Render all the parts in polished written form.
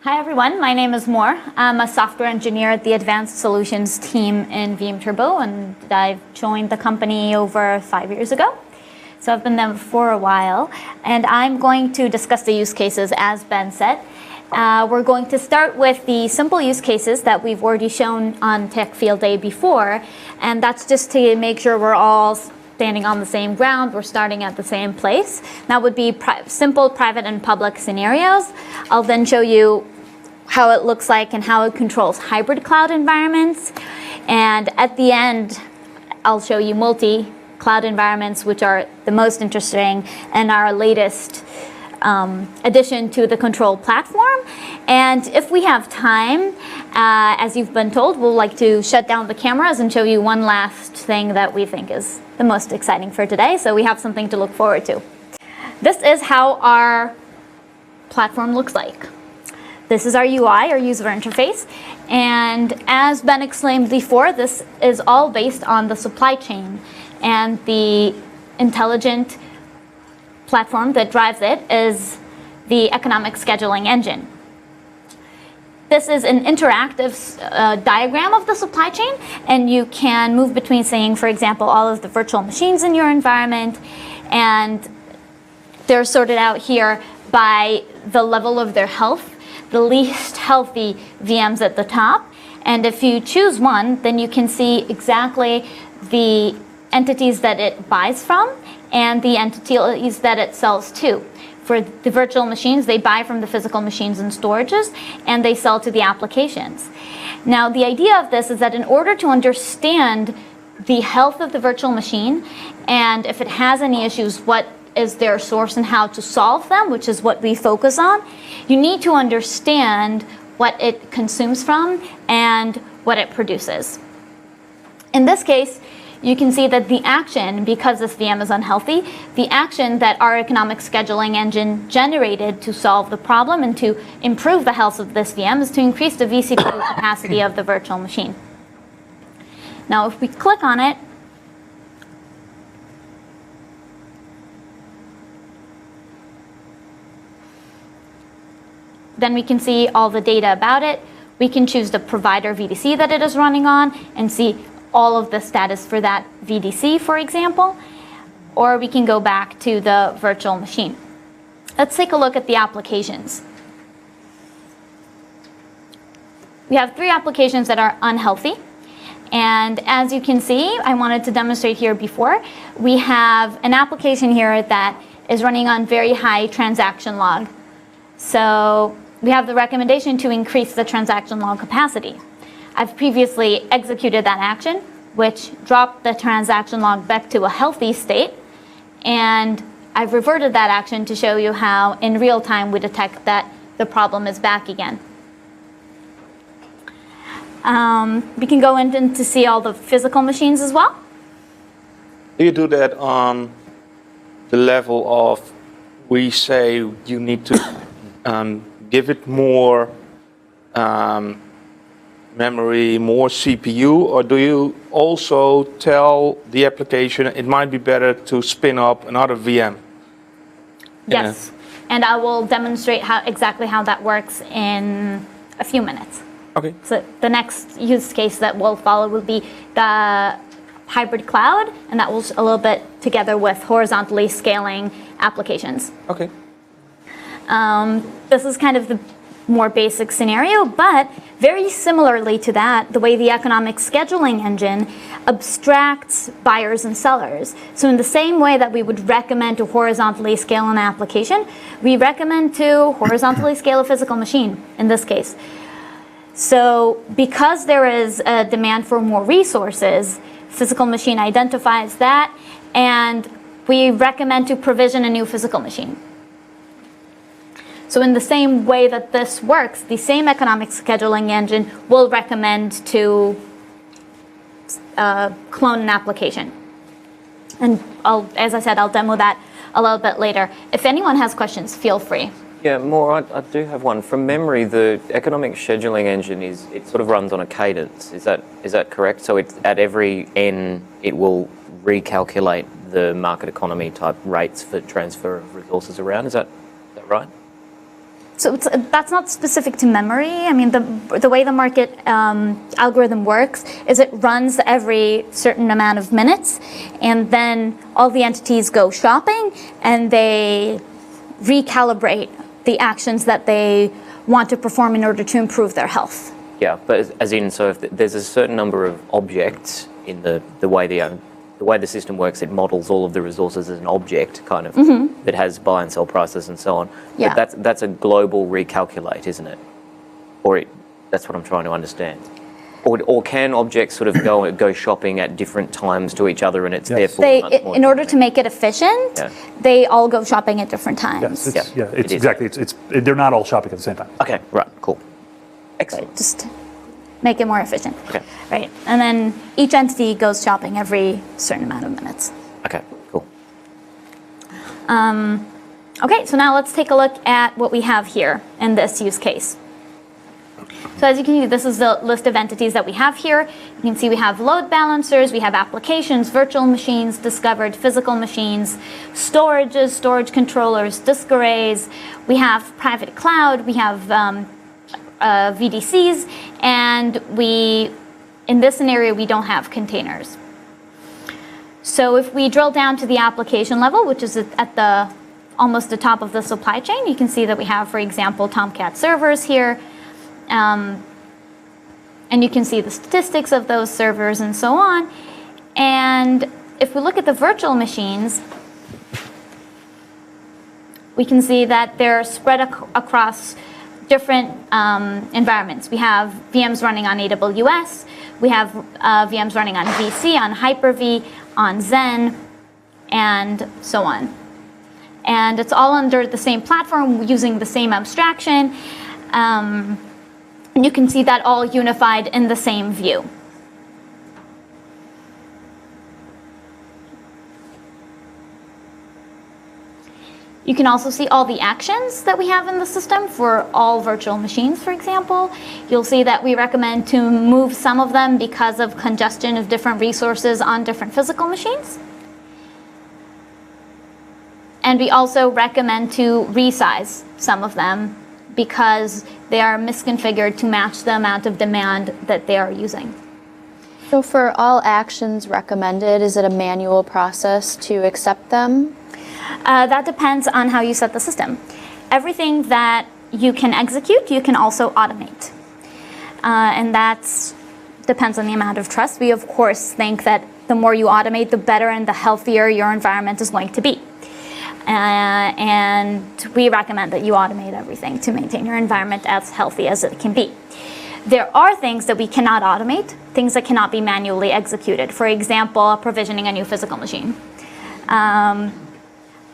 Hi everyone, my name is Moore. I'm a software engineer at the Advanced Solutions team in VMTurbo, and I've joined the company over 5 years ago. So I've been there for a while, and I'm going to discuss the use cases as Ben said. We're going to start with the simple use cases that we've already shown on Tech Field Day before, and that's just to make sure we're all standing on the same ground, we're starting at the same place. That would be simple private and public scenarios. I'll then show you how it looks like and how it controls hybrid cloud environments. And at the end, I'll show you multi-cloud environments, which are the most interesting and our latest addition to the control platform. And if we have time, as you've been told, we'll like to shut down the cameras and show you one last thing that we think is the most exciting for today. So we have something to look forward to. This is how our platform looks like. This is our UI, our user interface. And as Ben explained before, this is all based on the supply chain, and the intelligent platform that drives it is the economic scheduling engine. This is an interactive diagram of the supply chain, and you can move between saying, for example, all of the virtual machines in your environment, and they're sorted out here by the level of their health, the least healthy VMs at the top. And if you choose one, then you can see exactly the entities that it buys from and the entities that it sells to. For the virtual machines, they buy from the physical machines and storages, and they sell to the applications. Now, the idea of this is that in order to understand the health of the virtual machine, and if it has any issues, what is their source and how to solve them, which is what we focus on, you need to understand what it consumes from and what it produces. In this case, you can see that the action, because this VM is unhealthy, the action that our economic scheduling engine generated to solve the problem and to improve the health of this VM is to increase the vCPU capacity of the virtual machine. Now, if we click on it, then we can see all the data about it. We can choose the provider VDC that it is running on and see all of the status for that VDC, for example, or we can go back to the virtual machine. Let's take a look at the applications. We have 3 applications that are unhealthy. And as you can see, I wanted to demonstrate here before, we have an application here that is running on very high transaction log. So we have the recommendation to increase the transaction log capacity. I've previously executed that action, which dropped the transaction log back to a healthy state. And I've reverted that action to show you how in real time we detect that the problem is back again. We can go in to see all the physical machines as well. Do you do that on the level of, we say you need to give it more memory, more CPU, or do you also tell the application it might be better to spin up another VM? Yes, and I will demonstrate exactly how that works in a few minutes. Okay. So the next use case that will follow will be the hybrid cloud, and that will a little bit together with horizontally scaling applications. Okay. This is kind of the more basic scenario, but very similarly to that, the way the economic scheduling engine abstracts buyers and sellers. So in the same way that we would recommend to horizontally scale an application, we recommend to horizontally scale a physical machine in this case. So because there is a demand for more resources, physical machine identifies that, and we recommend to provision a new physical machine. So in the same way that this works, the same economic scheduling engine will recommend to clone an application. And as I said, I'll demo that a little bit later. If anyone has questions, feel free. Yeah, more. I do have one. From memory, the economic scheduling engine it sort of runs on a cadence. Is that correct? So it's at every N, it will recalculate the market economy type rates for transfer of resources around. Is that right? So that's not specific to memory. I mean, the way the market algorithm works is it runs every certain amount of minutes, and then all the entities go shopping, and they recalibrate the actions that they want to perform in order to improve their health. Yeah, but as in, so if there's a certain number of objects in the way the system works, it models all of the resources as an object, kind of, that has buy and sell prices and so on. Yeah. But that's a global recalculate, isn't it? Or that's what I'm trying to understand. Or can objects sort of go shopping at different times to each other, and it's therefore much more in order to dynamic? make it efficient, Yeah. they all go shopping at different times. Yes, Yeah, it's it is. exactly. It's they're not all shopping at the same time. Okay, right, cool. Excellent. Just make it more efficient. Okay. Right. And then each entity goes shopping every certain amount of minutes. Okay, cool. Okay, so now let's take a look at what we have here in this use case. So as you can see, this is the list of entities that we have here. You can see we have load balancers, we have applications, virtual machines, discovered physical machines, storages, storage controllers, disk arrays. We have private cloud, we have VDCs, and in this scenario, we don't have containers. So if we drill down to the application level, which is at almost the top of the supply chain, you can see that we have, for example, Tomcat servers here. And you can see the statistics of those servers and so on. And if we look at the virtual machines, we can see that they're spread across different environments. We have VMs running on AWS, we have VMs running on VC, on Hyper-V, on Zen, and so on. And it's all under the same platform using the same abstraction. And you can see that all unified in the same view. You can also see all the actions that we have in the system for all virtual machines, for example. You'll see that we recommend to move some of them because of congestion of different resources on different physical machines. And we also recommend to resize some of them because they are misconfigured to match the amount of demand that they are using. So for all actions recommended, is it a manual process to accept them? That depends on how you set the system. Everything that you can execute, you can also automate. And that depends on the amount of trust. We, of course, think that the more you automate, the better and the healthier your environment is going to be. And we recommend that you automate everything to maintain your environment as healthy as it can be. There are things that we cannot automate, things that cannot be manually executed. For example, provisioning a new physical machine.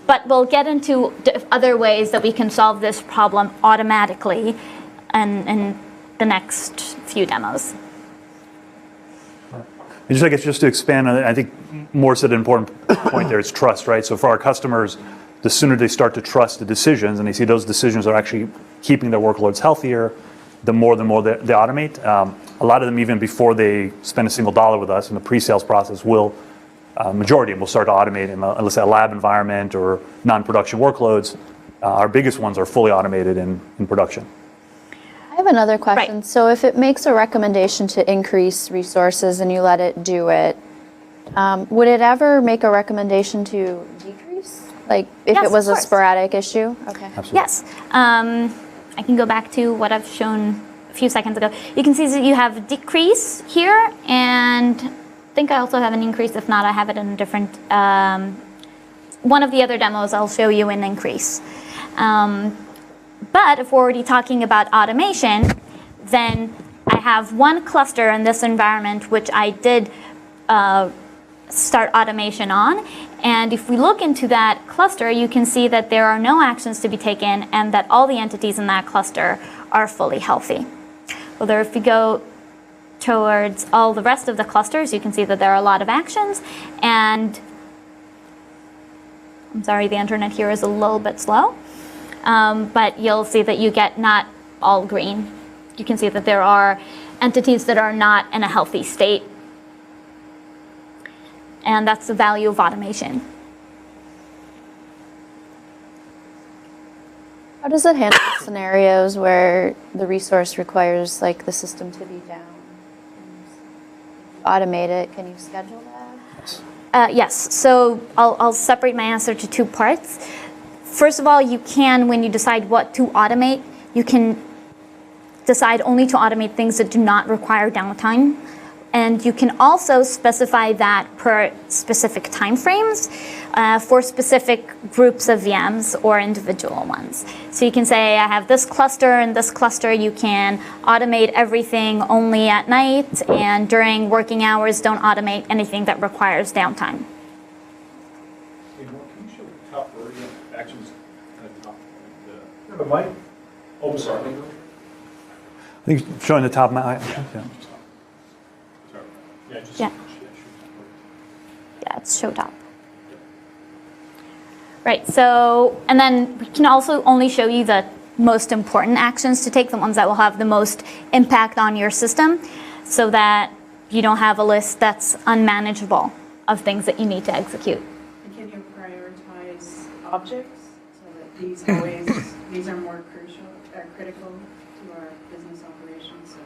But we'll get into other ways that we can solve this problem automatically in the next few demos. And I guess just to expand on it, I think Moore said an important point there, it's trust, right? So for our customers, the sooner they start to trust the decisions and they see those decisions are actually keeping their workloads healthier, the more they automate. A lot of them, even before they spend a single dollar with us in the pre-sales process, majority of them will start to automate in, let's say, a lab environment or non-production workloads. Our biggest ones are fully automated in production. I have another question. Right. So if it makes a recommendation to increase resources and you let it do it, would it ever make a recommendation to decrease? Like if Yes, it was of a course. sporadic issue? Okay. Absolutely. Yes. I can go back to what I've shown a few seconds ago. You can see that you have decrease here, and I think I also have an increase. If not, I have it in a different, one of the other demos I'll show you an increase. But if we're already talking about automation, then I have one cluster in this environment which I did start automation on. And if we look into that cluster, you can see that there are no actions to be taken and that all the entities in that cluster are fully healthy. Although if we go towards all the rest of the clusters, you can see that there are a lot of actions. And I'm sorry, the internet here is a little bit slow. But you'll see that you get not all green. You can see that there are entities that are not in a healthy state. And that's the value of automation. How does it handle scenarios where the resource requires like the system to be down? Automate it, can you schedule that? Yes, so I'll separate my answer to two parts. First of all, you can, when you decide what to automate, you can decide only to automate things that do not require downtime. And you can also specify that per specific timeframes for specific groups of VMs or individual ones. So you can say, I have this cluster and this cluster. You can automate everything only at night, and during working hours, don't automate anything that requires downtime. Can you show the top version of actions at the top? The mic? Oh, sorry. I think showing the top. Yeah. Yeah. Yeah, it's showed up. Right, so, and then we can also only show you the most important actions to take, the ones that will have the most impact on your system, so that you don't have a list that's unmanageable of things that you need to execute. And can you prioritize objects so that these are more critical to our business operations, so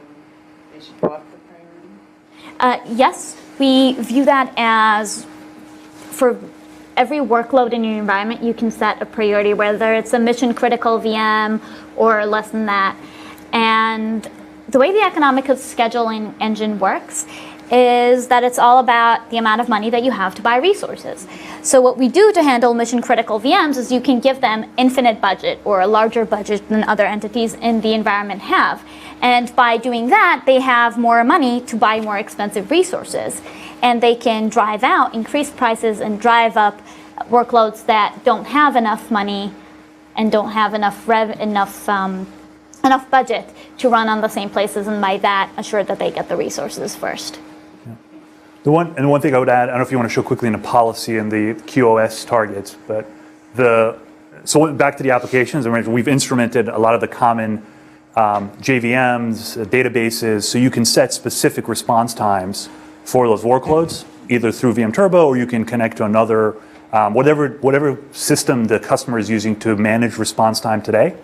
they should go up the priority? Yes, we view that as for every workload in your environment, you can set a priority, whether it's a mission critical VM or less than that. And the way the economic scheduling engine works is that it's all about the amount of money that you have to buy resources. So what we do to handle mission critical VMs is you can give them infinite budget or a larger budget than other entities in the environment have. And by doing that, they have more money to buy more expensive resources. And they can drive out increased prices and drive up workloads that don't have enough money and don't have enough budget to run on the same places, and by that, assure that they get the resources first. The one thing I would add, I don't know if you want to show quickly in the policy and the QoS targets, but so back to the applications, we've instrumented a lot of the common JVMs, databases, so you can set specific response times for those workloads, either through VMTurbo, or you can connect to another, whatever system the customer is using to manage response time today.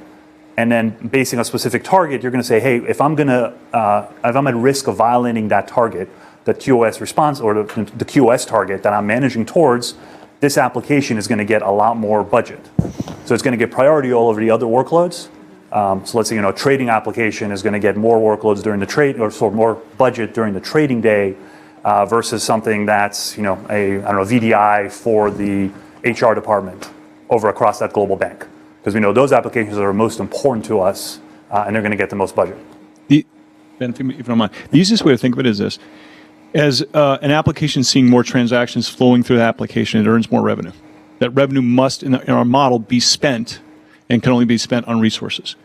And then basing on a specific target, you're going to say, hey, if I'm at risk of violating that target, the QoS response or the QoS target that I'm managing towards, this application is going to get a lot more budget. So it's going to get priority all over the other workloads. So let's say, a trading application is going to get more workloads during the trade, or so more budget during the trading day, versus something that's, VDI for the HR department over across that global bank. Because we know those applications are most important to us, and they're going to get the most budget. Ben, if you don't mind, the easiest way to think of it is this. As an application seeing more transactions flowing through the application, it earns more revenue. That revenue must, in our model, be spent and can only be spent on resources.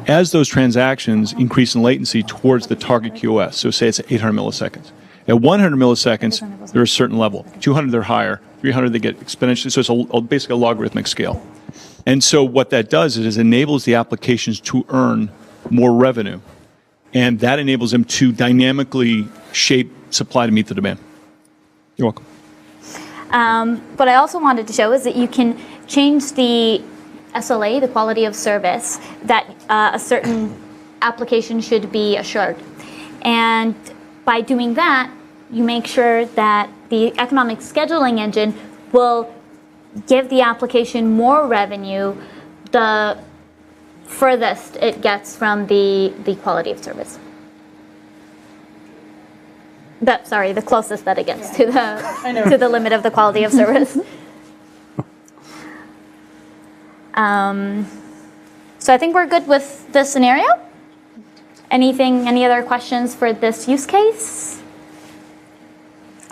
As those transactions increase in latency towards the target QoS, so say it's 800 milliseconds. At 100 milliseconds, they're a certain level. 200, they're higher. 300, they get exponentially. So it's basically a logarithmic scale. And so what that does is it enables the applications to earn more revenue. And that enables them to dynamically shape supply to meet the demand. You're welcome. What I also wanted to show is that you can change the SLA, the quality of service, that a certain application should be assured. And by doing that, you make sure that the economic scheduling engine will give the application more revenue the furthest it gets from the quality of service. The closest that it gets to the limit of the quality of service. So I think we're good with this scenario. Any other questions for this use case?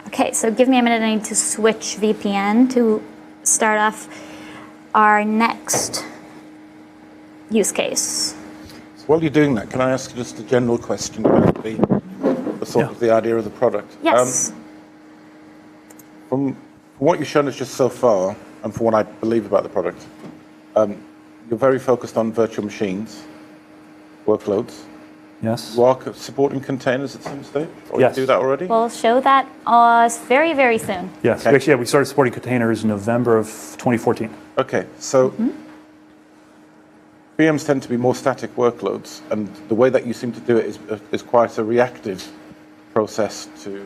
Okay, so give me a minute. I need to switch VPN to start off our next use case. So while you're doing that, can I ask just a general question about the idea of the product? Yes. From what you've shown us just so far, and from what I believe about the product, you're very focused on virtual machines, workloads. Yes. You are supporting containers at some stage? Or Yes. you do that already? We'll show that very, very soon. Yes. Okay. Actually, we started supporting containers in November of 2014. Okay, so VMs tend to be more static workloads, and the way that you seem to do it is quite a reactive process to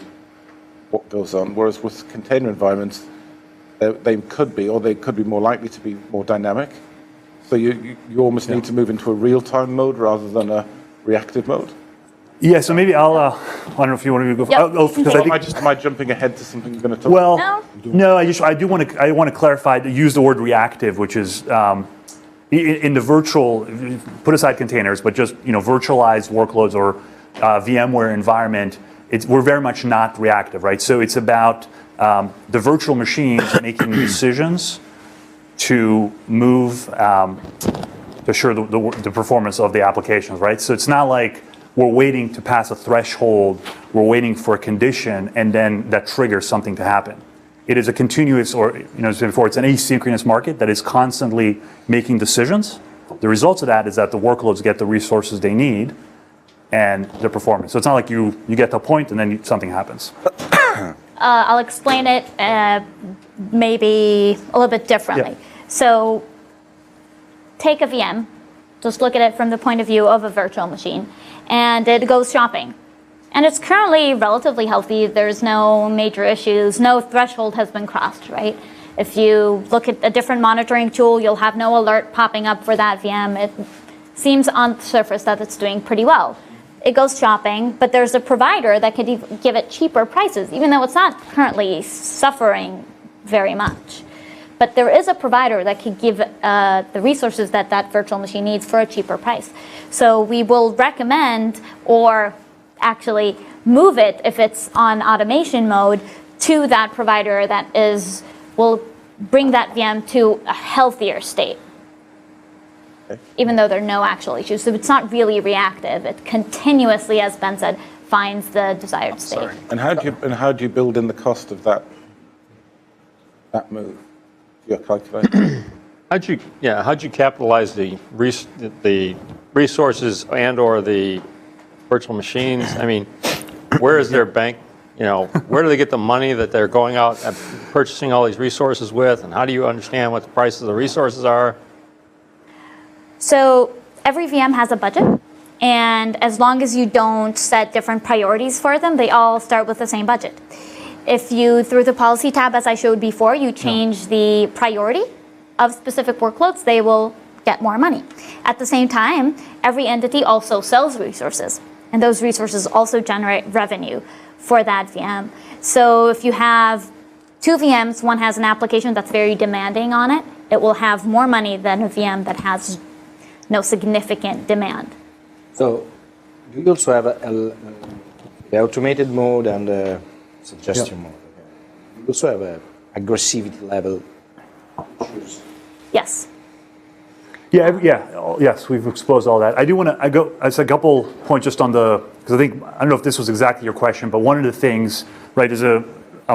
what goes on. Whereas with container environments, they could be more likely to be more dynamic. So you almost need to move into a real-time mode rather than a reactive mode. Yeah, so maybe I'll, I don't know if you want to go. Yep. Because Or am I jumping ahead to something you're going to talk well, about? no, I want to clarify, to use the word reactive, which is in the virtual, put aside containers, but just, virtualized workloads or VMware environment, we're very much not reactive, right? So it's about the virtual machines making decisions to move, to assure the performance of the applications, right? So it's not like we're waiting to pass a threshold, we're waiting for a condition, and then that triggers something to happen. It is a continuous, or, as I said before, it's an asynchronous market that is constantly making decisions. The results of that is that the workloads get the resources they need and their performance. So it's not like you get to a point and then something happens. I'll explain it maybe a little bit differently. Yeah. So take a VM, just look at it from the point of view of a virtual machine, and it goes shopping. And it's currently relatively healthy. There's no major issues. No threshold has been crossed, right? If you look at a different monitoring tool, you'll have no alert popping up for that VM. It seems on the surface that it's doing pretty well. It goes shopping, but there's a provider that could give it cheaper prices, even though it's not currently suffering very much. But there is a provider that could give the resources that that virtual machine needs for a cheaper price. So we will recommend, or actually move it if it's on automation mode, to that provider that will bring that VM to a healthier state. Okay. Even though there are no actual issues. So it's not really reactive. It continuously, as Ben said, finds the desired state. Sorry. And how do you build in the cost of that move? Your calculator? How'd you capitalize the resources and/or the virtual machines? I mean, where is their bank? Where do they get the money that they're going out and purchasing all these resources with? And how do you understand what the prices of the resources are? So every VM has a budget, and as long as you don't set different priorities for them, they all start with the same budget. If you, through the policy tab, as I showed before, you change the priority of specific workloads, they will get more money. At the same time, every entity also sells resources, and those resources also generate revenue for that VM. So if you have two VMs, one has an application that's very demanding on it, it will have more money than a VM that has no significant demand. So do you also have the automated mode and the suggestion mode? Okay. You also have an aggressivity level. Yes. Yes, we've exposed all that. I do want to, it's a couple points just on because I don't know if this was exactly your question, but one of the things, right, is a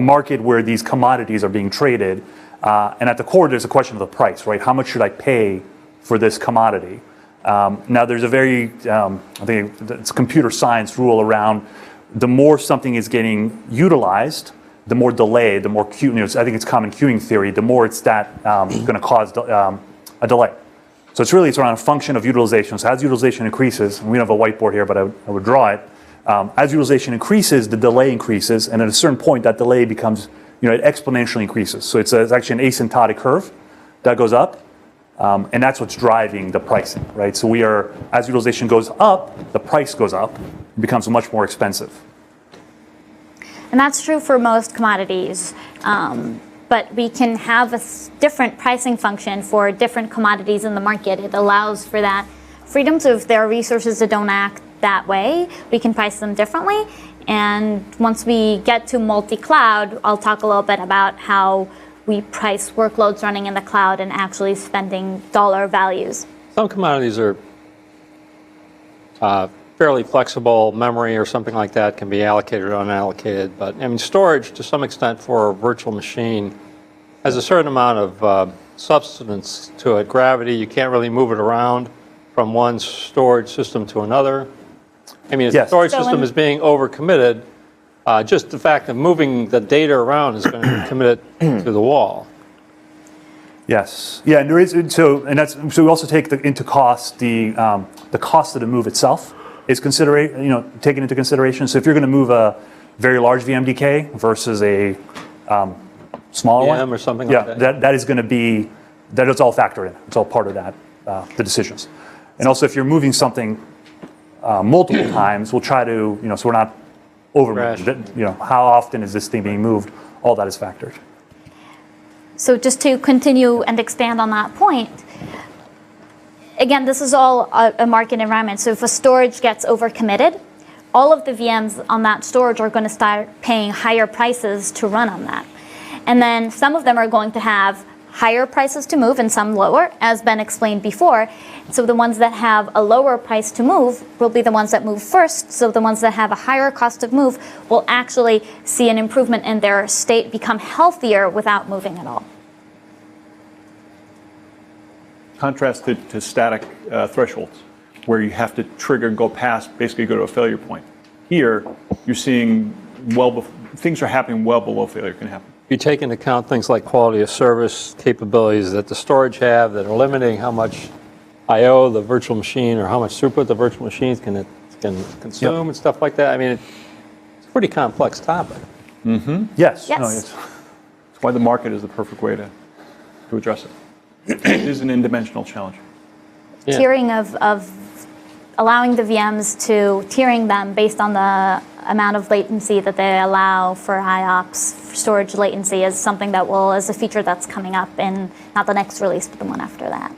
market where these commodities are being traded, and at the core there's a question of the price, right? How much should I pay for this commodity? Now there's a very, I think it's computer science rule around the more something is getting utilized, the more delay, the more I think it's common queuing theory, the more it's going to cause a delay. So it's around a function of utilization. So as utilization increases, and we don't have a whiteboard here, but I would draw it. As utilization increases, the delay increases, and at a certain point, that delay becomes, it exponentially increases. So it's actually an asymptotic curve that goes up, and that's what's driving the pricing, right? So as utilization goes up, the price goes up, it becomes much more expensive. And that's true for most commodities. But we can have a different pricing function for different commodities in the market. It allows for that freedom. So if there are resources that don't act that way, we can price them differently. And once we get to multi-cloud, I'll talk a little bit about how we price workloads running in the cloud and actually spending dollar values. Some commodities are fairly flexible. Memory or something like that can be allocated or unallocated. But storage, to some extent, for a virtual machine has a certain amount of substance to it. Gravity, you can't really move it around from one storage system to another. If the storage system is being overcommitted, just the fact of moving the data around is going to commit it to the wall. Yes. Yeah, and there is, so we also take into cost the cost of the move itself is taken into consideration. So if you're going to move a very large VMDK versus a smaller one. VM or something like that. Yeah, that is going to be, that is all factored in. It's all part of that, the decisions. And also if you're moving something multiple times, we'll try to, so we're not over moving. How often is this thing being moved? All that is factored. So just to continue and expand on that point, again, this is all a market environment. So if a storage gets overcommitted, all of the VMs on that storage are going to start paying higher prices to run on that. And then some of them are going to have higher prices to move and some lower, as Ben explained before. So the ones that have a lower price to move will be the ones that move first. So the ones that have a higher cost of move will actually see an improvement in their state, become healthier without moving at all. Contrast to static thresholds, where you have to trigger and go past, basically go to a failure point. Here, you're seeing things are happening well below failure can happen. You take into account things like quality of service capabilities that the storage have that are limiting how much I/O the virtual machine or how much throughput the virtual machines can consume and stuff like that. I mean, it's a pretty complex topic. Mm-hmm. Yes. Yes. No, That's why the market is the perfect way to address it. It is an in-dimensional challenge. Yeah. Tiering of allowing the VMs to tiering them based on the amount of latency that they allow for IOPS storage latency is something that is a feature that's coming up in not the next release, but the one after that.